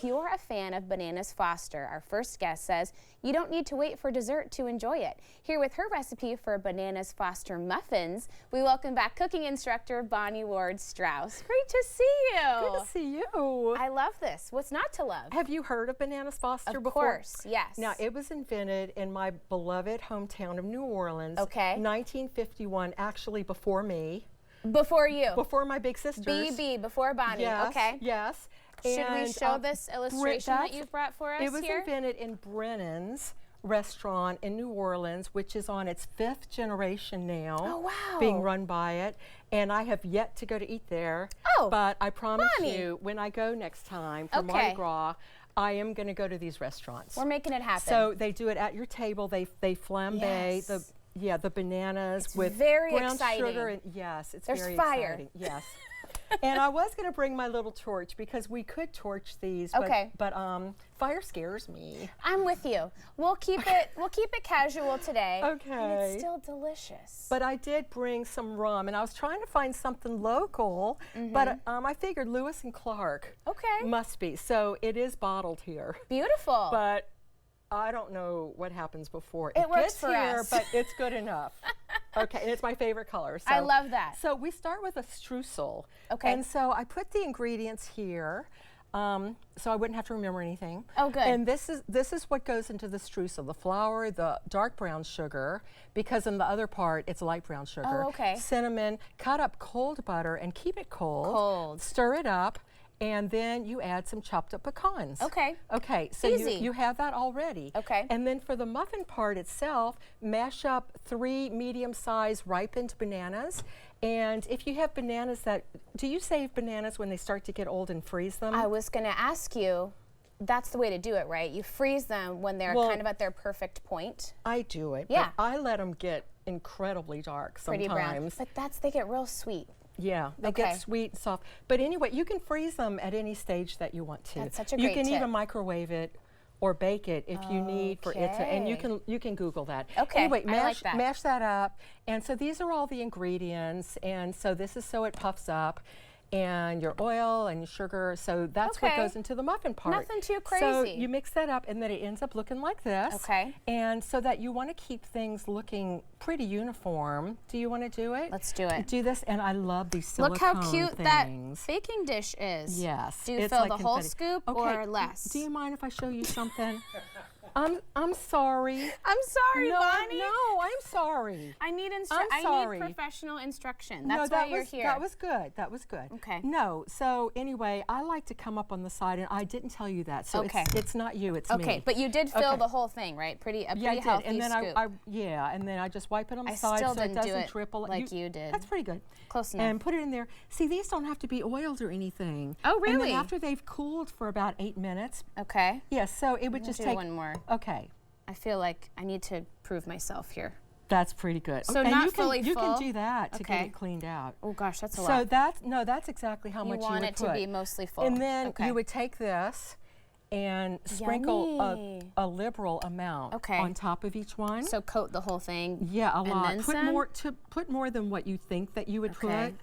If you're a fan of Bananas Foster, our first guest says you don't need to wait for dessert to enjoy it. Here with her recipe for Bananas Foster muffins, we welcome back cooking instructor Bonnie Ward Strauss. Great to see you. Good to see you. I love this. What's not to love? Have you heard of Bananas Foster before? Of course, yes. Now, it was invented in my beloved hometown of New Orleans. Okay. 1951, actually before me. Before you? Before my big sisters. BB, before Bonnie. Yes, okay. Yes. Should we show this illustration that you've brought for us here? It was invented in Brennan's restaurant in New Orleans, which is on its 5th generation now. Oh, wow. Being run by it. And I have yet to go to eat there. Oh, but I promise Bonnie. you, when I go next time for Mardi Gras, I am going to go to these restaurants. We're making it happen. So they do it at your table. They flambe the bananas with brown sugar and yes, it's There's very fire. exciting. Yes. And I was going to bring my little torch because we could torch these, but fire scares me. I'm with you. We'll keep it casual today. Okay. And it's still delicious. But I did bring some rum, and I was trying to find something local, but I figured Lewis and Clark must be. So it is bottled here. Beautiful. But I don't know what happens before it gets for here, us. But it's good enough. Okay, and it's my favorite color. So, I love that. So we start with a streusel. Okay. And so I put the ingredients here, so I wouldn't have to remember anything. Oh, good. And this is what goes into the streusel: the flour, the dark brown sugar, because in the other part it's light brown sugar. Oh, okay. Cinnamon, cut up cold butter, and keep it cold. Cold. Stir it up. And then you add some chopped up pecans. Okay. Okay, so you have that already. Okay. And then for the muffin part itself, mash up 3 medium-sized ripened bananas. And if you have bananas do you save bananas when they start to get old and freeze them? I was going to ask you, that's the way to do it, right? You freeze them when they're kind of at their perfect point. I do it. Yeah. But I let them get incredibly dark sometimes. Pretty brown. But they get real sweet. Yeah, they get sweet and soft. But anyway, you can freeze them at any stage that you want to. That's such a great You can tip. even microwave it or bake it if you need for it to, and you can Google that. Okay, Anyway, I like that. mash that up. And so these are all the ingredients. And so this is so it puffs up. And your oil and your sugar, so that's what goes into the muffin part. Nothing too crazy. So you mix that up and then it ends up looking like this. Okay. And so that you want to keep things looking pretty uniform. Do you want to do it? Let's do it. Do this, and I love these silicone Look how cute things. that baking dish is. Yes. Do you it's fill like the whole confetti. scoop Okay, or less? Do you mind if I show you something? I'm sorry. I'm sorry, no, Bonnie. No, I'm sorry. I need professional instruction. That's why you're here. That was good. That was good. Okay. No, so anyway, I like to come up on the side, and I didn't tell you that. So it's not you, it's me. Okay, but you did fill the whole thing, right? A pretty healthy and then scoop. and then I just wipe it on the side still so it didn't do doesn't it drip like you did. That's pretty good. Close enough. And put it in there. See, these don't have to be oiled or anything. Oh, really? And then after they've cooled for about 8 minutes. Okay. Yes, so it would just take one more. Okay. I feel like I need to prove myself here. That's pretty good. So and not fully you full? can do that to get it cleaned out. Oh gosh, that's a lot. So that's exactly how much you would put. You want it to be mostly full. And then you would take this and sprinkle a liberal amount on top of each one. So coat the whole thing. Yeah, a lot. Then Put more than what you think that you would put.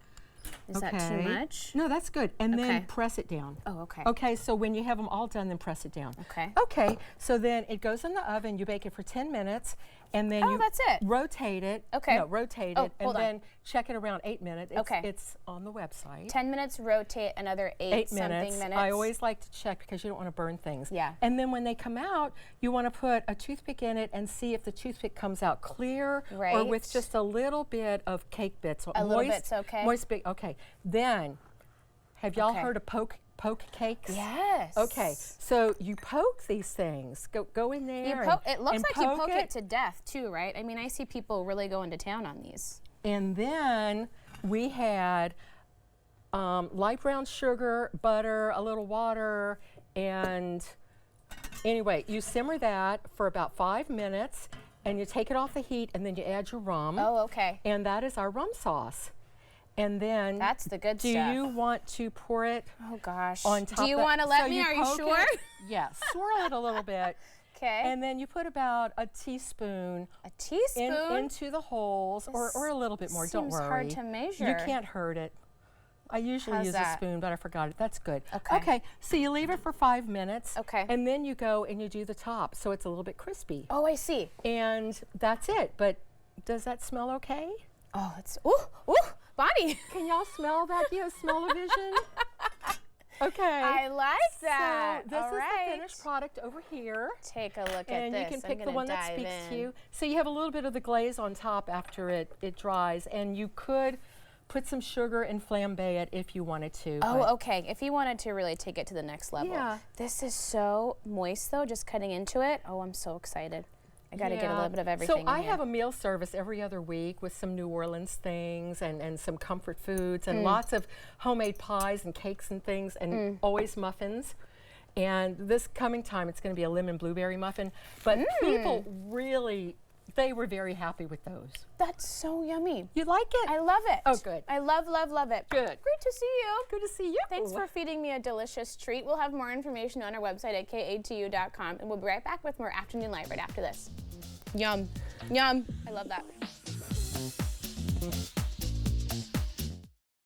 Is that too much? No, that's good. And then press it down. Oh, okay. Okay, so when you have them all done, then press it down. Okay. Okay, so then it goes in the oven. You bake it for 10 minutes, and then you that's it. rotate it. Okay. No, rotate it, and then check it around 8 minutes. It's on the website. 10 minutes, rotate another 8 minutes. I always like to check because you don't want to burn things. Yeah. And then when they come out, you want to put a toothpick in it and see if the toothpick comes out clear or with just a little bit of cake bits. Little bit's okay? Moist bit, okay. Then, have y'all heard of poke cakes? Yes. Okay, so you poke these things. Go in there. It looks like you poke it to death too, right? I mean, I see people really going to town on these. And then we had light brown sugar, butter, a little water, and anyway, you simmer that for about 5 minutes, and you take it off the heat, and then you add your rum. Oh, okay. And that is our rum sauce. And then that's the good stuff. Do you want to pour it? Oh gosh. On top. Do you want to let me? Are you sure? Yes. Swirl it a little bit. Okay. And then you put about a teaspoon. A teaspoon into the holes, or a little bit more. Don't worry. Seems hard to measure. You can't hurt it. I usually How's use that? a spoon, but I forgot it. That's good. Okay. Okay, so you leave it for 5 minutes. Okay. And then you go and you do the top, so it's a little bit crispy. Oh, I see. And that's it. But does that smell okay? Oh, it's, ooh, Bonnie. Can y'all smell that? Do you have smell-o-vision? Okay. I like that. So this All is right. the finished product over here. Take a look at And this. you can I'm pick the gonna one that dive speaks in. to you. So you have a little bit of the glaze on top after it dries, and you could put some sugar and flambe it if you wanted to. Oh, but okay. If you wanted to really take it to the next level. Yeah. This is so moist, though, just cutting into it. Oh, I'm so excited. I got to get a little bit of everything So I in here. have a meal service every other week with some New Orleans things and some comfort foods and lots of homemade pies and cakes and things and always muffins. And this coming time, it's going to be a lemon blueberry muffin. But people really, they were very happy with those. That's so yummy. You like it? I love it. Oh, good. I love it. Good. Great to see you. Good to see you. Thanks for feeding me a delicious treat. We'll have more information on our website at katu.com, and we'll be right back with more Afternoon Light right after this. Yum. Yum. I love that.